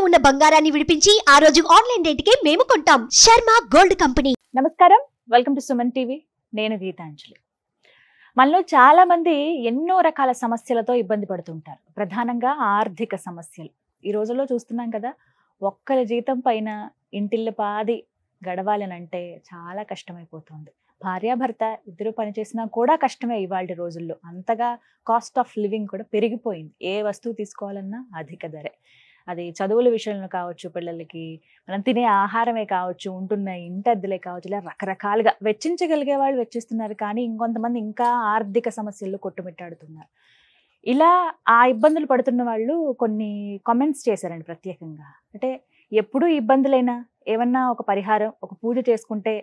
ఉన్న బంగారాన్ని విడిపించి ఆ రోజు ఆన్లైన్ రేటుకే మేము కొంటాం. Sharma gold company. నమస్కారం, వెల్కమ్ టు సుమన్ టీవీ. నేను గీతాంజలి. మనలో చాలా మంది ఎన్నో రకాల సమస్యలతో ఇబ్బంది పడుతుంటారు. ప్రధానంగా ఆర్థిక సమస్యలు. ఈ రోజుల్లో చూస్తున్నాం కదా, ఒక్కరి జీతం పైన ఇంటిల్లిపాది గడవాలనంటే చాలా కష్టమైపోతుంది. భార్యాభర్త ఇద్దరు పనిచేసినా కూడా కష్టమే ఇవాళ రోజుల్లో. అంతగా కాస్ట్ ఆఫ్ లివింగ్ కూడా పెరిగిపోయింది. ఏ వస్తువు తీసుకోవాలన్నా అధిక ధరే. అది చదువుల విషయంలో కావచ్చు, పిల్లలకి మనం తినే ఆహారమే కావచ్చు, ఉంటున్న ఇంటద్దెలే కావచ్చు, ఇలా రకరకాలుగా వెచ్చించగలిగే వాళ్ళు వెచ్చిస్తున్నారు. కానీ ఇంకొంతమంది ఇంకా ఆర్థిక సమస్యల్లో కొట్టుమిట్టాడుతున్నారు. ఇలా ఆ ఇబ్బందులు పడుతున్న వాళ్ళు కొన్ని కామెంట్స్ చేశారండి ప్రత్యేకంగా. అంటే ఎప్పుడూ ఇబ్బందులైనా ఏమన్నా ఒక పరిహారం, ఒక పూజ చేసుకుంటే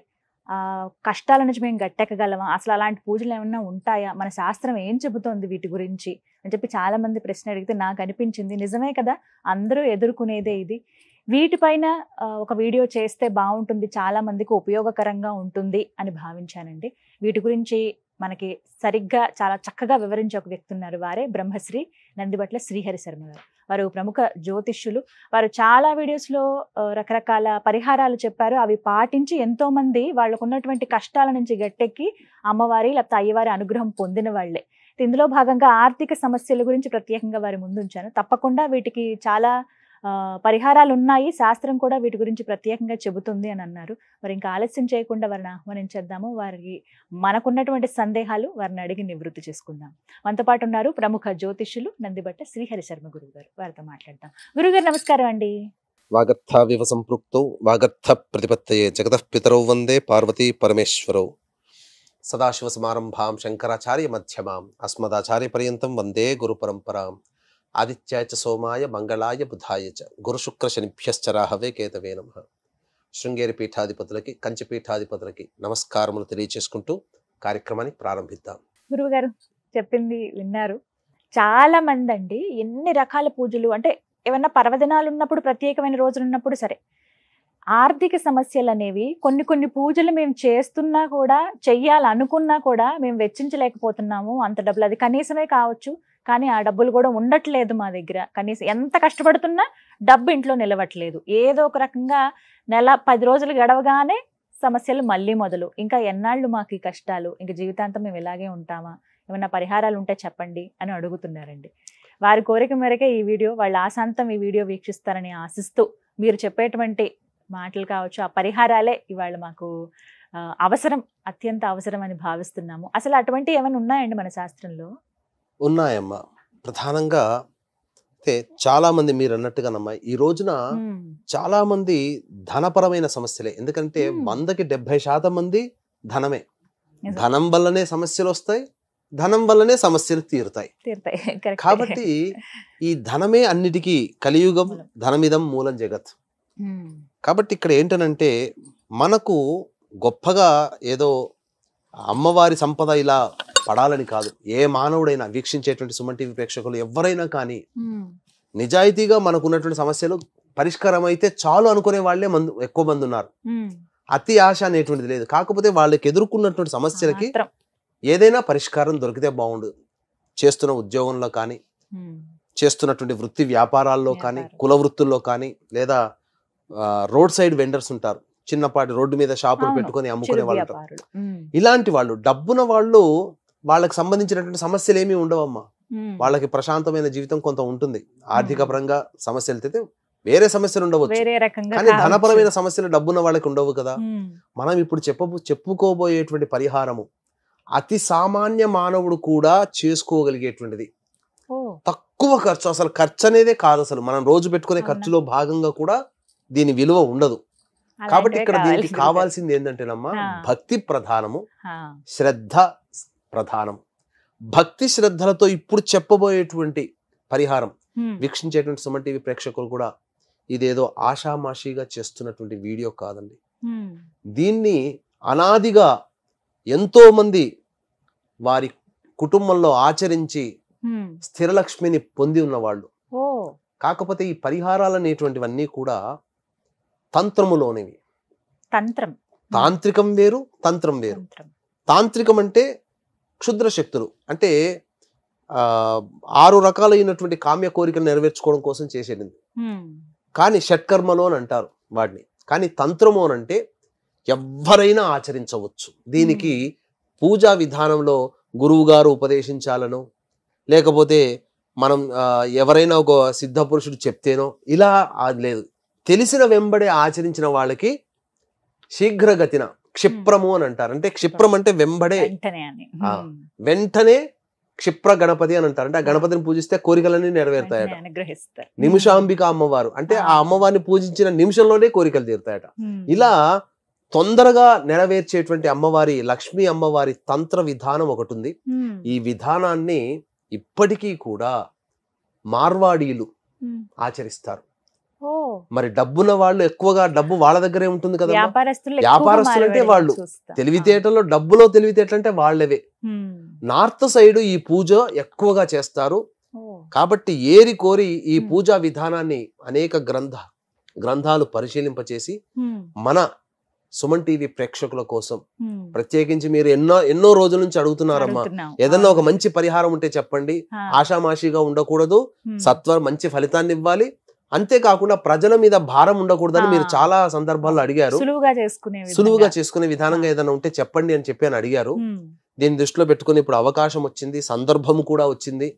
కష్టాల నుంచి మేము గట్టెక్కగలమా, అసలు అలాంటి పూజలు ఏమన్నా ఉంటాయా, మన శాస్త్రం ఏం చెబుతోంది వీటి గురించి అని చెప్పి చాలా మంది ప్రశ్న అడిగితే నాకు అనిపించింది, నిజమే కదా, అందరూ ఎదుర్కొనేదే ఇది. వీటిపైన ఒక వీడియో చేస్తే బాగుంటుంది, చాలా మందికి ఉపయోగకరంగా ఉంటుంది అని భావించానండి. వీటి గురించి మనకి సరిగ్గా చాలా చక్కగా వివరించే ఒక వ్యక్తి ఉన్నారు. వారే బ్రహ్మశ్రీ నందిబట్ల శ్రీహరి శర్మ గారు. వారు ప్రముఖ జ్యోతిష్యులు. వారు చాలా వీడియోస్లో రకరకాల పరిహారాలు చెప్పారు. అవి పాటించి ఎంతో మంది వాళ్ళకు ఉన్నటువంటి కష్టాల నుంచి గట్టెక్కి అమ్మవారి లేకపోతే అయ్యవారి అనుగ్రహం పొందిన వాళ్లే. ఇందులో భాగంగా ఆర్థిక సమస్యల గురించి ప్రత్యేకంగా వారి ముందుంచాను. తప్పకుండా వీటికి చాలా పరిహారాలు ఉన్నాయి, శాస్త్రం కూడా వీటి గురించి ప్రత్యేకంగా చెబుతుంది అని అన్నారు. మరి ఇంకా ఆలస్యం చేయకుండా వారిని ఆహ్వానించేద్దాము. వారికి మనకున్నటువంటి సందేహాలు వారిని అడిగి నివృత్తి చేసుకుందాం. మనతో పాటు ఉన్నారు ప్రముఖ జ్యోతిష్యులు నందిబట్ట శ్రీహరి శర్మ గురువు గారు. వారితో మాట్లాడదాం. గురుగారు నమస్కారం అండి. వాగర్థావివ సంపృక్తౌ వాగర్థ ప్రతిపత్తయే జగతః పితరౌ వందే పార్వతీ పరమేశ్వరౌ. సదాశివ సమారంభాం శంకరాచార్య మధ్యమాం అస్మదాచార్య పర్యంతం వందే గురు పరంపరాం. ఆదిత్యాయ చ సోమాయ మంగళాయ బుధాయ చ గురు శుక్ర శనిభ్యశ్చ రాహవే కేతవే నమః. శృంగేరి పీఠాధిపతులకి, కంచి పీఠాధిపతులకి నమస్కారములు తెలియచేసుకుంటూ కార్యక్రమాన్ని ప్రారంభిద్దాం. గురువు గారు చెప్పింది విన్నారు. చాలా మంది అండి ఎన్ని రకాల పూజలు, అంటే ఏమన్నా పర్వదినాలు ఉన్నప్పుడు, ప్రత్యేకమైన రోజులు ఉన్నప్పుడు సరే, ఆర్థిక సమస్యలు అనేవి కొన్ని పూజలు మేము చేస్తున్నా కూడా, చెయ్యాలనుకున్నా కూడా మేము వెచ్చించలేకపోతున్నాము అంత డబ్బులు. అది కనీసమే కావచ్చు, కానీ ఆ డబ్బులు కూడా ఉండట్లేదు మా దగ్గర. కనీసం ఎంత కష్టపడుతున్నా డబ్బు ఇంట్లో నిలవట్లేదు. ఏదో ఒక రకంగా నెల 10 రోజులు గడవగానే సమస్యలు మళ్ళీ మొదలు. ఇంకా ఎన్నాళ్ళు మాకు ఈ కష్టాలు, ఇంకా జీవితాంతం మేము ఇలాగే ఉంటామా, ఏమైనా పరిహారాలు ఉంటే చెప్పండి అని అడుగుతున్నారండి. వారి కోరిక మేరకే ఈ వీడియో, వాళ్ళ ఆశాంతం ఈ వీడియో వీక్షిస్తారని ఆశిస్తూ మీరు చెప్పేటువంటి మాటలు కావచ్చు, ఆ పరిహారాలే ఇవాళ మాకు అవసరం, అత్యంత అవసరం అని భావిస్తున్నాము. అసలు అటువంటి ఏమైనా ఉన్నాయండి మన శాస్త్రంలో? ఉన్నాయమ్మా. ప్రధానంగా అయితే చాలా మంది మీరు అన్నట్టుగానమ్మా, ఈ రోజున చాలా మంది ధనపరమైన సమస్యలే. ఎందుకంటే 100కి 70% మంది ధనమే. ధనం వల్లనే సమస్యలు వస్తాయి, ధనం వల్లనే సమస్యలు తీరుతాయి. కాబట్టి ఈ ధనమే అన్నిటికీ కలియుగం, ధనమిదం మూలం జగత్. కాబట్టి ఇక్కడ ఏంటనంటే, మనకు గొప్పగా ఏదో అమ్మవారి సంపద ఇలా పడాలని కాదు. ఏ మానవుడైనా, వీక్షించేటువంటి సుమన్ టీవీ ప్రేక్షకులు ఎవరైనా కానీ నిజాయితీగా మనకు ఉన్నటువంటి సమస్యలు పరిష్కారం అయితే చాలు అనుకునే వాళ్ళే ఎక్కువ మంది ఉన్నారు. అతి ఆశ అనేటువంటిది లేదు. కాకపోతే వాళ్ళకి ఎదుర్కొన్నటువంటి సమస్యలకి ఏదైనా పరిష్కారం దొరికితే బాగుండు. చేస్తున్న ఉద్యోగంలో కానీ, చేస్తున్నటువంటి వృత్తి వ్యాపారాల్లో కానీ, కుల వృత్తుల్లో కానీ, లేదా రోడ్ సైడ్ వెండర్స్ ఉంటారు, చిన్నపాటి రోడ్డు మీద షాపులు పెట్టుకొని అమ్ముకునే వాళ్ళు ఉంటారు. ఇలాంటి వాళ్ళు, డబ్బున వాళ్ళు, వాళ్ళకి సంబంధించినటువంటి సమస్యలు ఏమీ ఉండవమ్మా. వాళ్ళకి ప్రశాంతమైన జీవితం కొంత ఉంటుంది. ఆర్థిక పరంగా సమస్యలు అయితే వేరే సమస్యలు ఉండవచ్చు, కానీ ధనపరమైన సమస్యలు డబ్బున్న వాళ్ళకి ఉండవు కదా. మనం ఇప్పుడు చెప్పుకోబోయేటువంటి పరిహారము అతి సామాన్య మానవుడు కూడా చేసుకోగలిగేటువంటిది. తక్కువ ఖర్చు, అసలు ఖర్చు అనేదే కాదు. అసలు మనం రోజు పెట్టుకునే ఖర్చులో భాగంగా కూడా దీని విలువ ఉండదు. కాబట్టి ఇక్కడ దీనికి కావాల్సింది ఏంటంటేనమ్మా, భక్తి ప్రధానము, శ్రద్ధ ప్రధానం. భక్తి శ్రద్ధలతో ఇప్పుడు చెప్పబోయేటువంటి పరిహారం వీక్షించేటువంటి సుమన్ టీవీ ప్రేక్షకులు కూడా ఇదేదో ఆషామాషిగా చేస్తున్నటువంటి వీడియో కాదండి. దీన్ని అనాదిగా ఎంతో మంది వారి కుటుంబంలో ఆచరించి స్థిరలక్ష్మిని పొంది ఉన్నవాళ్ళు. కాకపోతే ఈ పరిహారాలు అనేటువంటివన్నీ కూడా తంత్రములోనివి. తాంత్రికం వేరు, తంత్రం వేరు. తాంత్రికం అంటే క్షుద్ర శక్తులు, అంటే 6 రకాలైనటువంటి కామ్య కోరికలు నెరవేర్చుకోవడం కోసం చేసేది. కానీ షట్కర్మలు అని అంటారు వాటిని. కానీ తంత్రము అని అంటే ఎవరైనా ఆచరించవచ్చు. దీనికి పూజా విధానంలో గురువు గారు ఉపదేశించాలను, లేకపోతే మనం ఎవరైనా ఒక సిద్ధ పురుషుడు చెప్తేనో ఇలా లేదు. తెలిసిన వెంబడే ఆచరించిన వాళ్ళకి శీఘ్రగతిన క్షిప్రము అని అంటారు. అంటే క్షిప్రం అంటే వెంబడే, వెంటనే క్షిప్ర గణపతి అని అంటారు. అంటే ఆ గణపతిని పూజిస్తే కోరికలన్నీ నెరవేరుతాయట. నిమిషాంబిక అమ్మవారు అంటే ఆ అమ్మవారిని పూజించిన నిమిషంలోనే కోరికలు తీరుతాయట. ఇలా తొందరగా నెరవేర్చేటువంటి అమ్మవారి, లక్ష్మీ అమ్మవారి తంత్ర విధానం ఒకటి ఉంది. ఈ విధానాన్ని ఇప్పటికీ కూడా మార్వాడీలు ఆచరిస్తారు. మరి డబ్బున్న వాళ్ళు ఎక్కువగా, డబ్బు వాళ్ళ దగ్గరే ఉంటుంది కదా. వ్యాపారస్తులు అంటే వాళ్ళు, తెలివితేటలో డబ్బులో తెలివితేటలు అంటే వాళ్ళవే. నార్త్ సైడ్ ఈ పూజ ఎక్కువగా చేస్తారు. కాబట్టి ఏరి కోరి ఈ పూజా విధానాన్ని అనేక గ్రంథాలు పరిశీలింపచేసి మన సుమన్ టీవీ ప్రేక్షకుల కోసం ప్రత్యేకించి మీరు ఎన్నో రోజుల నుంచి అడుగుతున్నారమ్మా, ఏదన్నా ఒక మంచి పరిహారం ఉంటే చెప్పండి. ఆషామాషిగా ఉండకూడదు, మంచి ఫలితాన్ని ఇవ్వాలి, అంతేకాకుండా ప్రజల మీద భారం ఉండకూడదని మీరు చాలా సందర్భాల్లో అడిగారు. సులువుగా చేసుకునే విధానంగా ఏదైనా ఉంటే చెప్పండి అని చెప్పి అని అడిగారు. దీన్ని దృష్టిలో పెట్టుకుని ఇప్పుడు అవకాశం వచ్చింది, సందర్భం కూడా వచ్చింది.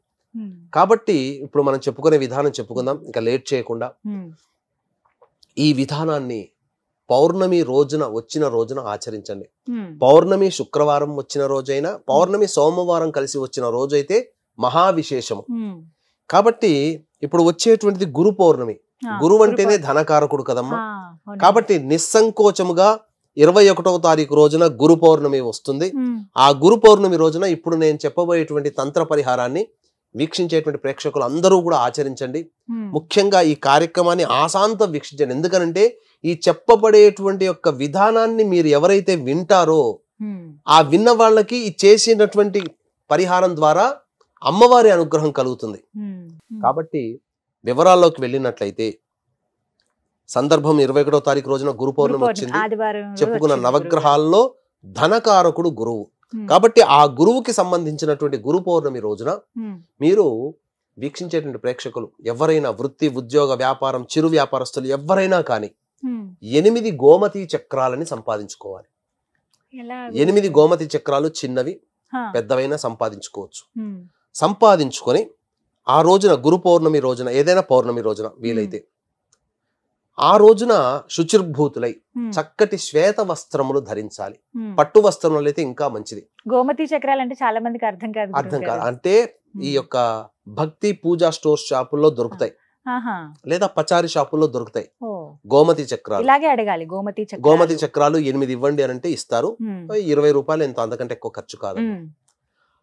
కాబట్టి ఇప్పుడు మనం చెప్పుకునే విధానం చెప్పుకుందాం, ఇంకా లేట్ చేయకుండా. ఈ విధానాన్ని పౌర్ణమి వచ్చిన రోజున ఆచరించండి. పౌర్ణమి శుక్రవారం వచ్చిన రోజైనా, పౌర్ణమి సోమవారం కలిసి వచ్చిన రోజైతే మహావిశేషము. కాబట్టి ఇప్పుడు వచ్చేటువంటిది గురు పౌర్ణమి. గురువు అంటేనే ధనకారకుడు కదమ్మా. కాబట్టి నిస్సంకోచముగా 21వ తారీఖు రోజున గురు పౌర్ణమి వస్తుంది. ఆ గురు పౌర్ణమి రోజున ఇప్పుడు నేను చెప్పబోయేటువంటి తంత్ర పరిహారాన్ని వీక్షించేటువంటి ప్రేక్షకులు అందరూ కూడా ఆచరించండి. ముఖ్యంగా ఈ కార్యక్రమాన్ని ఆశాంతం వీక్షించండి. ఎందుకనంటే ఈ చెప్పబడేటువంటి యొక్క విధానాన్ని మీరు ఎవరైతే వింటారో ఆ విన్న వాళ్ళకి ఈ చేసినటువంటి పరిహారం ద్వారా అమ్మవారి అనుగ్రహం కలుగుతుంది. కాబట్టి వివరాల్లోకి వెళ్ళినట్లయితే సందర్భం 21వ తారీఖు రోజున గురు పౌర్ణమి వచ్చింది. చెప్పుకున్న నవగ్రహాల్లో ధనకారకుడు గురువు. కాబట్టి ఆ గురువుకి సంబంధించినటువంటి గురు పౌర్ణమి రోజున మీరు వీక్షించేటువంటి ప్రేక్షకులు ఎవరైనా వృత్తి, ఉద్యోగ, వ్యాపారం, చిరు వ్యాపారస్తులు ఎవరైనా కానీ 8 గోమతి చక్రాలని సంపాదించుకోవాలి. 8 గోమతి చక్రాలు చిన్నవి పెద్దవైనా సంపాదించుకోవచ్చు. సంపాదించుకొని ఆ రోజున గురు పౌర్ణమి రోజున, ఏదైనా పౌర్ణమి రోజున వీలైతే ఆ రోజున శుచిర్భూతులై చక్కటి శ్వేత వస్త్రములు ధరించాలి. పట్టు వస్త్రములు అయితే ఇంకా మంచిది. గోమతి చక్రాలు అంటే చాలా మందికి అర్థం కాదు. అంటే ఈ యొక్క భక్తి పూజా స్టోర్ షాపుల్లో దొరుకుతాయి, లేదా పచారి షాపుల్లో దొరుకుతాయి గోమతి చక్రాలు. ఇలాగే అడగాలి, గోమతి చక్రాలు 8 ఇవ్వండి అని అంటే ఇస్తారు. 20 రూపాయలు, ఎంత అంతకంటే ఎక్కువ ఖర్చు కాదు.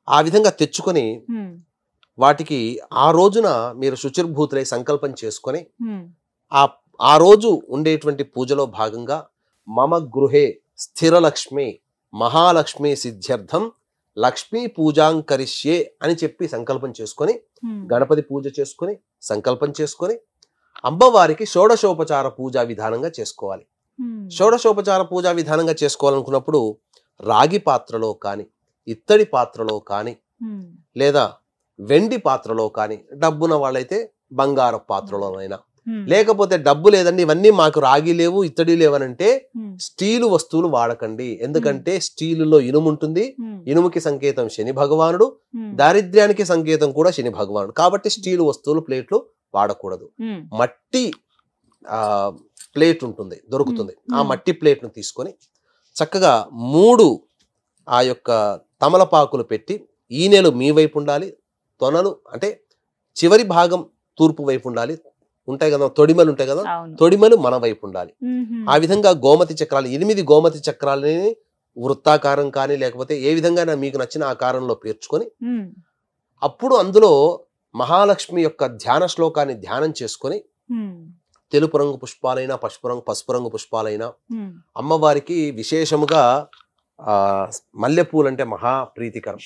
ఆ విధంగా తెచ్చుకొని వాటికి ఆ రోజున మీరు శుచిర్భూతులై సంకల్పం చేసుకొని ఆ రోజు ఉండేటువంటి పూజలో భాగంగా మమ గృహే స్థిరలక్ష్మి మహాలక్ష్మి సిద్ధ్యర్థం లక్ష్మీ పూజాంకరిష్యే అని చెప్పి సంకల్పం చేసుకొని గణపతి పూజ చేసుకొని సంకల్పం చేసుకొని అమ్మవారికి షోడశోపచార పూజా విధానంగా చేసుకోవాలి. షోడశోపచార పూజా విధానంగా చేసుకోవాలనుకున్నప్పుడు రాగి పాత్రలో కానీ, ఇత్తడి పాత్రలో కానీ, లేదా వెండి పాత్రలో కానీ, డబ్బున వాళ్ళైతే బంగారు పాత్రలోనైనా, లేకపోతే డబ్బు లేదండి ఇవన్నీ మాకు రాగి లేవు, ఇత్తడి లేవనంటే స్టీలు వస్తువులు వాడకండి. ఎందుకంటే స్టీలులో ఇనుము ఉంటుంది. ఇనుముకి సంకేతం శని భగవానుడు, దారిద్ర్యానికి సంకేతం కూడా శని భగవానుడు. కాబట్టి స్టీలు వస్తువులు, ప్లేట్లు వాడకూడదు. మట్టి ప్లేట్ ఉంటుంది, దొరుకుతుంది. ఆ మట్టి ప్లేట్ను తీసుకొని చక్కగా 3 ఆ యొక్క తమలపాకులు పెట్టి, ఈనెలు మీ వైపు ఉండాలి, తొనలు అంటే చివరి భాగం తూర్పు వైపు ఉండాలి. ఉంటాయి కదా తొడిమలు, ఉంటాయి కదా తొడిమలు మన వైపు ఉండాలి. ఆ విధంగా గోమతి చక్రాలు 8 గోమతి చక్రాలని వృత్తాకారం కానీ, లేకపోతే ఏ విధంగా మీకు నచ్చిన ఆకారంలో పేర్చుకొని అప్పుడు అందులో మహాలక్ష్మి యొక్క ధ్యాన శ్లోకాన్ని ధ్యానం చేసుకొని తెలుపు రంగు పుష్పాలైనా, పసుపు రంగు పుష్పాలైనా, అమ్మవారికి విశేషముగా మల్లెపూలు అంటే మహా ప్రీతికరం.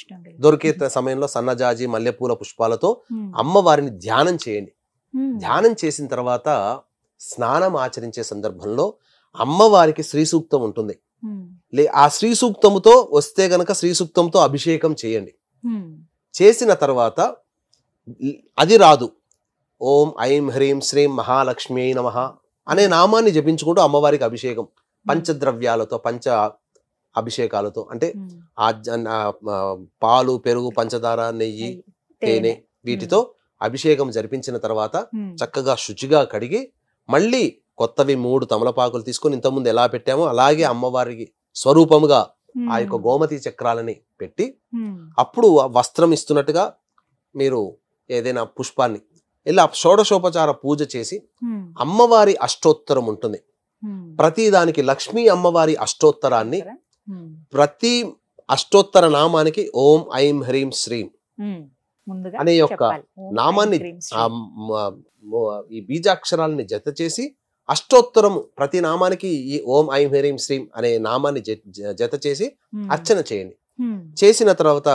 దొరికే సమయంలో సన్నజాజి మల్లెపూల పుష్పాలతో అమ్మవారిని ధ్యానం చేయండి. ధ్యానం చేసిన తర్వాత స్నానం ఆచరించే సందర్భంలో అమ్మవారికి శ్రీ సూక్తం ఉంటుంది. ఆ శ్రీ సూక్తముతో వస్తే గనక శ్రీ సూక్తంతో అభిషేకం చేయండి. చేసిన తర్వాత అది రాదు, ఓం ఐం హ్రీం శ్రీం మహాలక్ష్మి నమః అనే నామాన్ని జపించుకుంటూ అమ్మవారికి అభిషేకం పంచద్రవ్యాలతో అభిషేకాలతో అంటే పాలు పెరుగు పంచదార నెయ్యి తేనె వీటితో అభిషేకం జరిపించిన తర్వాత చక్కగా శుచిగా కడిగి మళ్ళీ కొత్తవి 3 తమలపాకులు తీసుకొని ఇంతకుముందు ఎలా పెట్టామో అలాగే అమ్మవారికి స్వరూపముగా ఆ యొక్క గోమతి చక్రాలని పెట్టి అప్పుడు వస్త్రం ఇస్తున్నట్టుగా మీరు ఏదైనా పుష్పాన్ని ఇలా షోడశోపచార పూజ చేసి అమ్మవారి అష్టోత్తరం ఉంటుంది. ప్రతి దానికి లక్ష్మీ అమ్మవారి అష్టోత్తరాన్ని ప్రతి అష్టోత్తర నామానికి ఓం ఐం హ్రీం శ్రీం అనే యొక్క నామాన్ని ఈ బీజాక్షరాలని జత చేసి అష్టోత్తరం ప్రతి నామానికి ఈ ఓం ఐం హ్రీం శ్రీం అనే నామాన్ని జత చేసి అర్చన చేయండి. చేసిన తర్వాత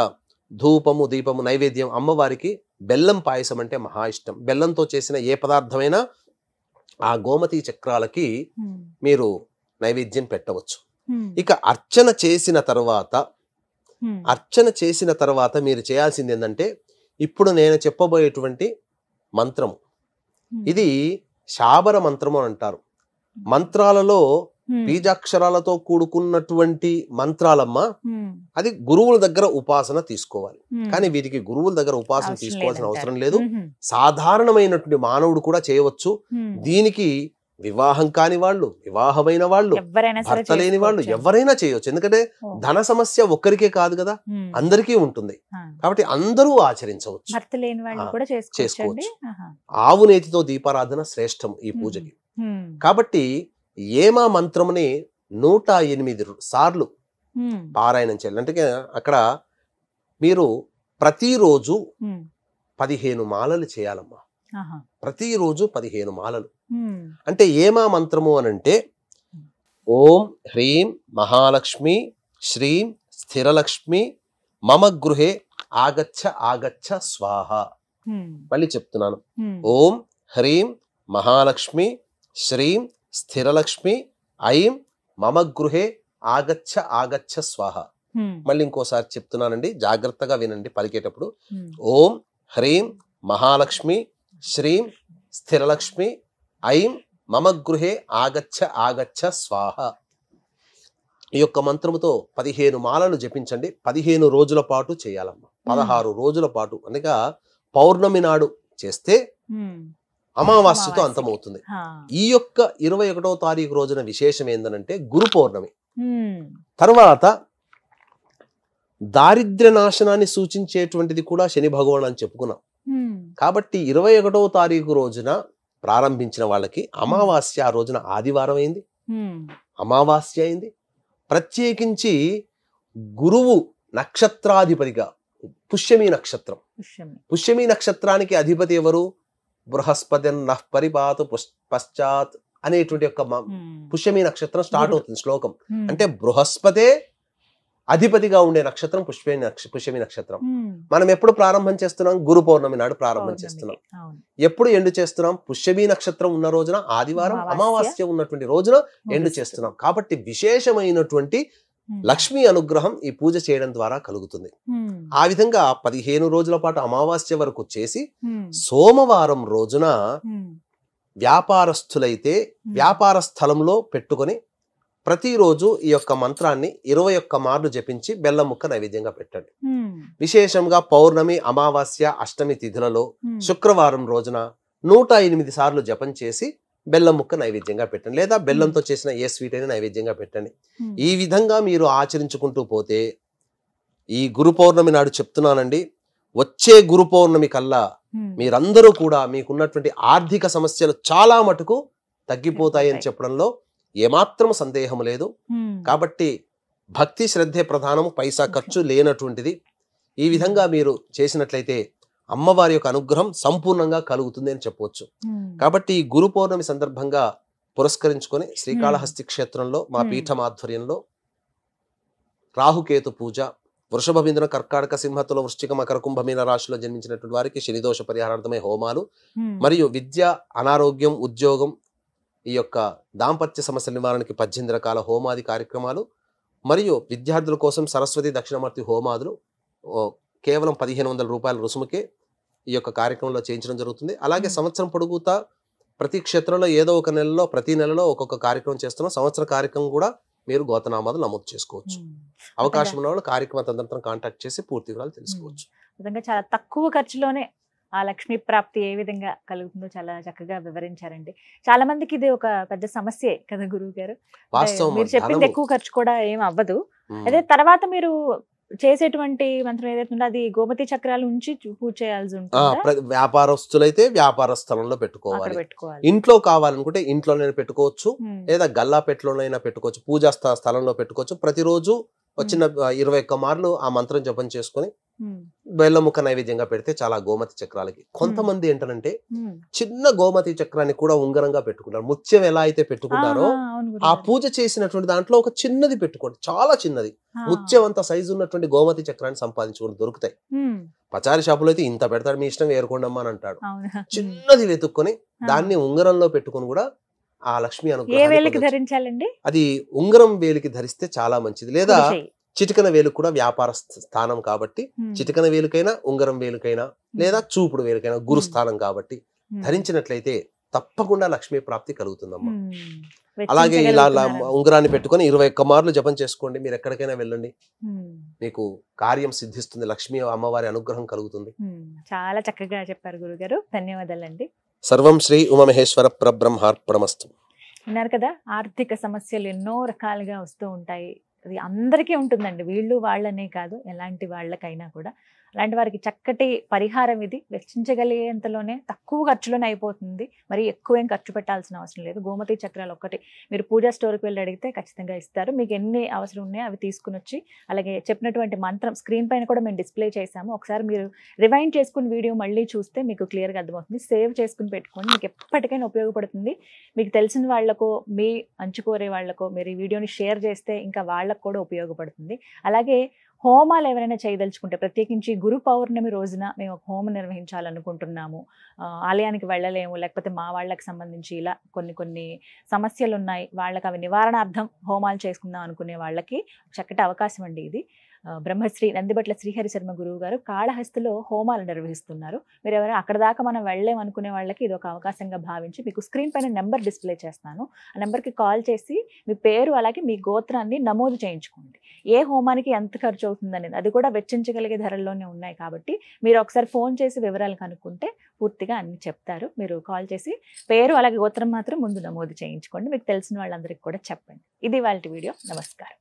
ధూపము దీపము నైవేద్యం అమ్మవారికి బెల్లం పాయసం అంటే మహా ఇష్టం. బెల్లంతో చేసిన ఏ పదార్థమైనా ఆ గోమతి చక్రాలకి మీరు నైవేద్యం పెట్టవచ్చు. ఇక అర్చన చేసిన తర్వాత మీరు చేయాల్సింది ఏంటంటే ఇప్పుడు నేను చెప్పబోయేటువంటి మంత్రము ఇది శాబర మంత్రము అంటారు. మంత్రాలలో బీజాక్షరాలతో కూడుకున్నటువంటి మంత్రాలమ్మ అది గురువుల దగ్గర ఉపాసన తీసుకోవాలి. కానీ వీటికి గురువుల దగ్గర ఉపాసన తీసుకోవాల్సిన అవసరం లేదు. సాధారణమైనటువంటి మానవుడు కూడా చేయవచ్చు. దీనికి వివాహం కాని వాళ్ళు, వివాహమైన వాళ్ళు, భర్త లేని వాళ్ళు ఎవరైనా చేయవచ్చు. ఎందుకంటే ధన సమస్య ఒక్కరికే కాదు కదా, అందరికీ ఉంటుంది. కాబట్టి అందరూ ఆచరించవచ్చు, చేసుకోవచ్చు. ఆవు నేతితో దీపారాధన శ్రేష్టం ఈ పూజకి. కాబట్టి ఏమా మంత్రముని 108 సార్లు పారాయణం చేయాలి. అంటే అక్కడ మీరు ప్రతిరోజు 15 మాలలు చేయాలమ్మా. ప్రతిరోజు 15 మాలలు. అంటే ఏమా మంత్రము అనంటే ఓం హ్రీం మహాలక్ష్మి శ్రీం స్థిరలక్ష్మి మమ గృహే ఆగచ్చ ఆగచ్చ స్వాహ. మళ్ళీ చెప్తున్నాను. ఓం హ్రీం మహాలక్ష్మి శ్రీం స్థిరలక్ష్మి ఐం మమ గృహే ఆగచ్చ ఆగచ్చ స్వాహ. మళ్ళీ ఇంకోసారి చెప్తున్నానండి, జాగ్రత్తగా వినండి పలికేటప్పుడు. ఓం హ్రీం మహాలక్ష్మి శ్రీం స్థిరలక్ష్మి ఐం మమ గృహే ఆగచ్చ ఆగచ్చ స్వాహ. ఈ యొక్క మంత్రముతో 15 మాలలు జపించండి. 15 రోజుల పాటు చేయాలమ్మా. 16 రోజుల పాటు అనగా పౌర్ణమి నాడు చేస్తే అమావాస్యతో అంతమవుతుంది. ఈ యొక్క 21వ తారీఖు రోజున విశేషం ఏందనంటే గురు పౌర్ణమి. తర్వాత దారిద్ర్య నాశనాన్ని సూచించేటువంటిది కూడా శని భగవాన్ అని చెప్పుకున్నాం. కాబట్టి 21వ తారీఖు రోజున ప్రారంభించిన వాళ్ళకి అమావాస్య ఆ రోజున ఆదివారం అయింది, అమావాస్య అయింది. ప్రత్యేకించి గురువు నక్షత్రాధిపతిగా పుష్యమి నక్షత్రం, పుష్యమి నక్షత్రానికి అధిపతి ఎవరు? బృహస్పతి పరిపాతు పశ్చాత్ అనేటువంటి యొక్క పుష్యమి నక్షత్రం స్టార్ట్ అవుతుంది శ్లోకం. అంటే బృహస్పతే అధిపతిగా ఉండే నక్షత్రం పుష్యమి నక్షత్రం. మనం ఎప్పుడు ప్రారంభం చేస్తున్నాం? గురు పౌర్ణమి నాడు ప్రారంభం చేస్తున్నాం. ఎప్పుడు ఎండు చేస్తున్నాం? పుష్యమి నక్షత్రం ఉన్న రోజున ఆదివారం, అమావాస్య ఉన్నటువంటి రోజున ఎండు చేస్తున్నాం. కాబట్టి విశేషమైనటువంటి లక్ష్మీ అనుగ్రహం ఈ పూజ చేయడం ద్వారా కలుగుతుంది. ఆ విధంగా 15 రోజుల పాటు అమావాస్య వరకు చేసి సోమవారం రోజున వ్యాపారస్తులైతే వ్యాపార స్థలంలో పెట్టుకొని ప్రతిరోజు ఈ యొక్క మంత్రాన్ని 21 మార్లు జపించి బెల్లం ముక్క నైవేద్యంగా పెట్టండి. విశేషంగా పౌర్ణమి, అమావాస్య, అష్టమి తిథులలో శుక్రవారం రోజున 108 సార్లు జపం చేసి బెల్లం ముక్క నైవేద్యంగా పెట్టండి. లేదా బెల్లంతో చేసిన ఏ స్వీట్ అయినా నైవేద్యంగా పెట్టండి. ఈ విధంగా మీరు ఆచరించుకుంటూ పోతే ఈ గురు పౌర్ణమి నాడు చెప్తున్నానండి, వచ్చే గురు పౌర్ణమి కల్లా మీరందరూ కూడా మీకున్నటువంటి ఆర్థిక సమస్యలు చాలా మటుకు తగ్గిపోతాయని చెప్పడంలో ఏమాత్రం సందేహం లేదు. కాబట్టి భక్తి శ్రద్ధే ప్రధానము, పైసా ఖర్చు లేనటువంటిది. ఈ విధంగా మీరు చేసినట్లయితే అమ్మవారి యొక్క అనుగ్రహం సంపూర్ణంగా కలుగుతుంది అని చెప్పవచ్చు. కాబట్టి ఈ గురు పౌర్ణమి సందర్భంగా పురస్కరించుకొని శ్రీకాళహస్తి క్షేత్రంలో మా పీఠం ఆధ్వర్యంలో రాహుకేతు పూజ, వృషభ బిందున కర్కాటక సింహతుల వృశ్చిక మకర కుంభమీన రాశిలో జన్మించినటువంటి వారికి శనిదోష పరిహారార్థమై హోమాలు, మరియు విద్య, అనారోగ్యం, ఉద్యోగం, ఈ యొక్క దాంపత్య సమస్యల నివారణకి 18 రకాల హోమాది కార్యక్రమాలు, మరియు విద్యార్థుల కోసం సరస్వతి దక్షిణామూర్తి హోమాదులు కేవలం 1500 రూపాయల రుసుముకే ఈ యొక్క కార్యక్రమంలో చేయించడం జరుగుతుంది. అలాగే సంవత్సరం పొడుగుతా ప్రతి క్షేత్రంలో ఏదో ఒక నెలలో ప్రతి నెలలో ఒక్కొక్క కార్యక్రమం చేస్తున్నాం. సంవత్సర కార్యక్రమం కూడా మీరు గోతనామాలు నమోదు చేసుకోవచ్చు. అవకాశం ఉన్న వాళ్ళు కార్యక్రమ తదనంతరం కాంటాక్ట్ చేసి పూర్తి వివరాలు తెలుసుకోవచ్చు. నిజంగా చాలా తక్కువ ఖర్చులోనే ఆ లక్ష్మీ ప్రాప్తి ఏ విధంగా కలుగుతుందో చాలా చక్కగా వివరించారండి. చాలా మందికి ఇది ఒక పెద్ద సమస్యే కదా గురువు గారు. వాస్తవం. మీరు చెప్పింది ఎక్కువ ఖర్చు కూడా ఏం అవ్వదు. అదే తర్వాత మీరు చేసేటువంటి మంత్రం ఏదైతే ఉందో అది గోమతి చక్రాలు ఉంచి పూజ చేయాల్సి ఉంటుంది. వ్యాపారస్తులైతే వ్యాపార స్థలంలో పెట్టుకోవాలి. ఇంట్లో కావాలనుకుంటే ఇంట్లోనే పెట్టుకోవచ్చు, లేదా గల్లాపెట్టలోనైనా పెట్టుకోవచ్చు, పూజా స్థలంలో పెట్టుకోవచ్చు. ప్రతిరోజు వచ్చిన 21 మార్లు ఆ మంత్రం జపం చేసుకుని బెల్లముక్క నైవేద్యంగా పెడితే చాలా గోమతి చక్రాలకి. కొంతమంది ఏంటంటే చిన్న గోమతి చక్రాన్ని కూడా ఉంగరంగా పెట్టుకుంటారు. ముత్యం ఎలా అయితే పెట్టుకుంటారో ఆ పూజ చేసినటువంటి దాంట్లో ఒక చిన్నది పెట్టుకోండి, చాలా చిన్నది, ముత్యం అంత సైజు ఉన్నటువంటి గోమతి చక్రాన్ని సంపాదించుకుని దొరుకుతాయి. పచారి షాపులో అయితే ఇంత పెడతాడు, మీ ఇష్టం ఏరుకోండమ్మా అని అంటాడు. చిన్నది వెతుక్కొని దాన్ని ఉంగరంలో పెట్టుకుని కూడా ఆ లక్ష్మి ధరించాలండి. అది ఉంగరం వేలికి ధరిస్తే చాలా మంచిది. లేదా చిటికన వేలు కూడా వ్యాపార స్థానం కాబట్టి చిటికన వేలుకైనా ఉంగరం వేలుకైనా లేదా చూపుడు వేలుకైనా గురుస్థానం కాబట్టి ధరించినట్లయితే తప్పకుండా లక్ష్మీ ప్రాప్తి కలుగుతుందమ్మా. అలాగే ఇలా ఉంగరాన్ని పెట్టుకొని 21 మార్లు జపం చేసుకోండి. మీరు ఎక్కడికైనా వెళ్ళండి, మీకు కార్యం సిద్ధిస్తుంది, లక్ష్మీ అమ్మవారి అనుగ్రహం కలుగుతుంది. చాలా చక్కగా చెప్పారు గురుగారు, ధన్యవాదాలండి. సర్వం శ్రీ ఉమామహేశ్వర పరబ్రహ్మార్పణమస్తు. విన్నారు కదా, ఆర్థిక సమస్యలు ఎన్నో రకాలుగా వస్తూ ఉంటాయి. అది అందరికీ ఉంటుందండి, వీళ్ళు వాళ్ళనే కాదు, ఎలాంటి వాళ్ళకైనా కూడా. అలాంటి వారికి చక్కటి పరిహారం ఇది. వెచ్చించగలిగేంతలోనే తక్కువ ఖర్చులోనే అయిపోతుంది, మరి ఎక్కువ ఏం ఖర్చు పెట్టాల్సిన అవసరం లేదు. గోమతి చక్రాలు ఒక్కటి మీరు పూజా స్టోర్కి వెళ్ళి అడిగితే ఖచ్చితంగా ఇస్తారు. మీకు ఎన్ని అవసరం ఉన్నాయో అవి తీసుకుని వచ్చి, అలాగే చెప్పినటువంటి మంత్రం స్క్రీన్ పైన కూడా మేము డిస్ప్లే చేసాము. ఒకసారి మీరు రివైండ్ చేసుకుని వీడియో మళ్ళీ చూస్తే మీకు క్లియర్గా అర్థమవుతుంది. సేవ్ చేసుకుని పెట్టుకోండి, మీకు ఎప్పటికైనా ఉపయోగపడుతుంది. మీకు తెలిసిన వాళ్ళకో మీ అంచుకోరే వాళ్ళకో మీరు ఈ వీడియోని షేర్ చేస్తే ఇంకా వాళ్ళకు కూడా ఉపయోగపడుతుంది. అలాగే హోమాలు ఎవరైనా చేయదలుచుకుంటే, ప్రత్యేకించి గురు పౌర్ణమి రోజున మేము ఒక హోమం నిర్వహించాలనుకుంటున్నాము, ఆలయానికి వెళ్ళలేము, లేకపోతే మా వాళ్ళకి సంబంధించి ఇలా కొన్ని సమస్యలు ఉన్నాయి, వాళ్ళకి అవి నివారణార్థం హోమాలు చేసుకుందాం అనుకునే వాళ్ళకి చక్కటి అవకాశం అండి ఇది. బ్రహ్మశ్రీ నందిబట్ల శ్రీహరి శర్మ గురువు గారు కాళహస్తిలో హోమాలు నిర్వహిస్తున్నారు. మీరు ఎవరైనా అక్కడ దాకా మనం వెళ్ళలేమనుకునే వాళ్ళకి ఇది ఒక అవకాశంగా భావించి మీకు స్క్రీన్ పైన నెంబర్ డిస్ప్లే చేస్తాను. ఆ నెంబర్కి కాల్ చేసి మీ పేరు అలాగే మీ గోత్రాన్ని నమోదు చేయించుకోండి. ఏ హోమానికి ఎంత ఖర్చు అవుతుంది అనేది అది కూడా వెచ్చించగలిగే ధరల్లోనే ఉన్నాయి కాబట్టి మీరు ఒకసారి ఫోన్ చేసి వివరాలు కనుక్కుంటే పూర్తిగా అన్ని చెప్తారు. మీరు కాల్ చేసి పేరు అలాగే గోత్రం మాత్రం ముందు నమోదు చేయించుకోండి. మీకు తెలిసిన వాళ్ళందరికీ కూడా చెప్పండి. ఇది వాళ్ళ వీడియో. నమస్కారం.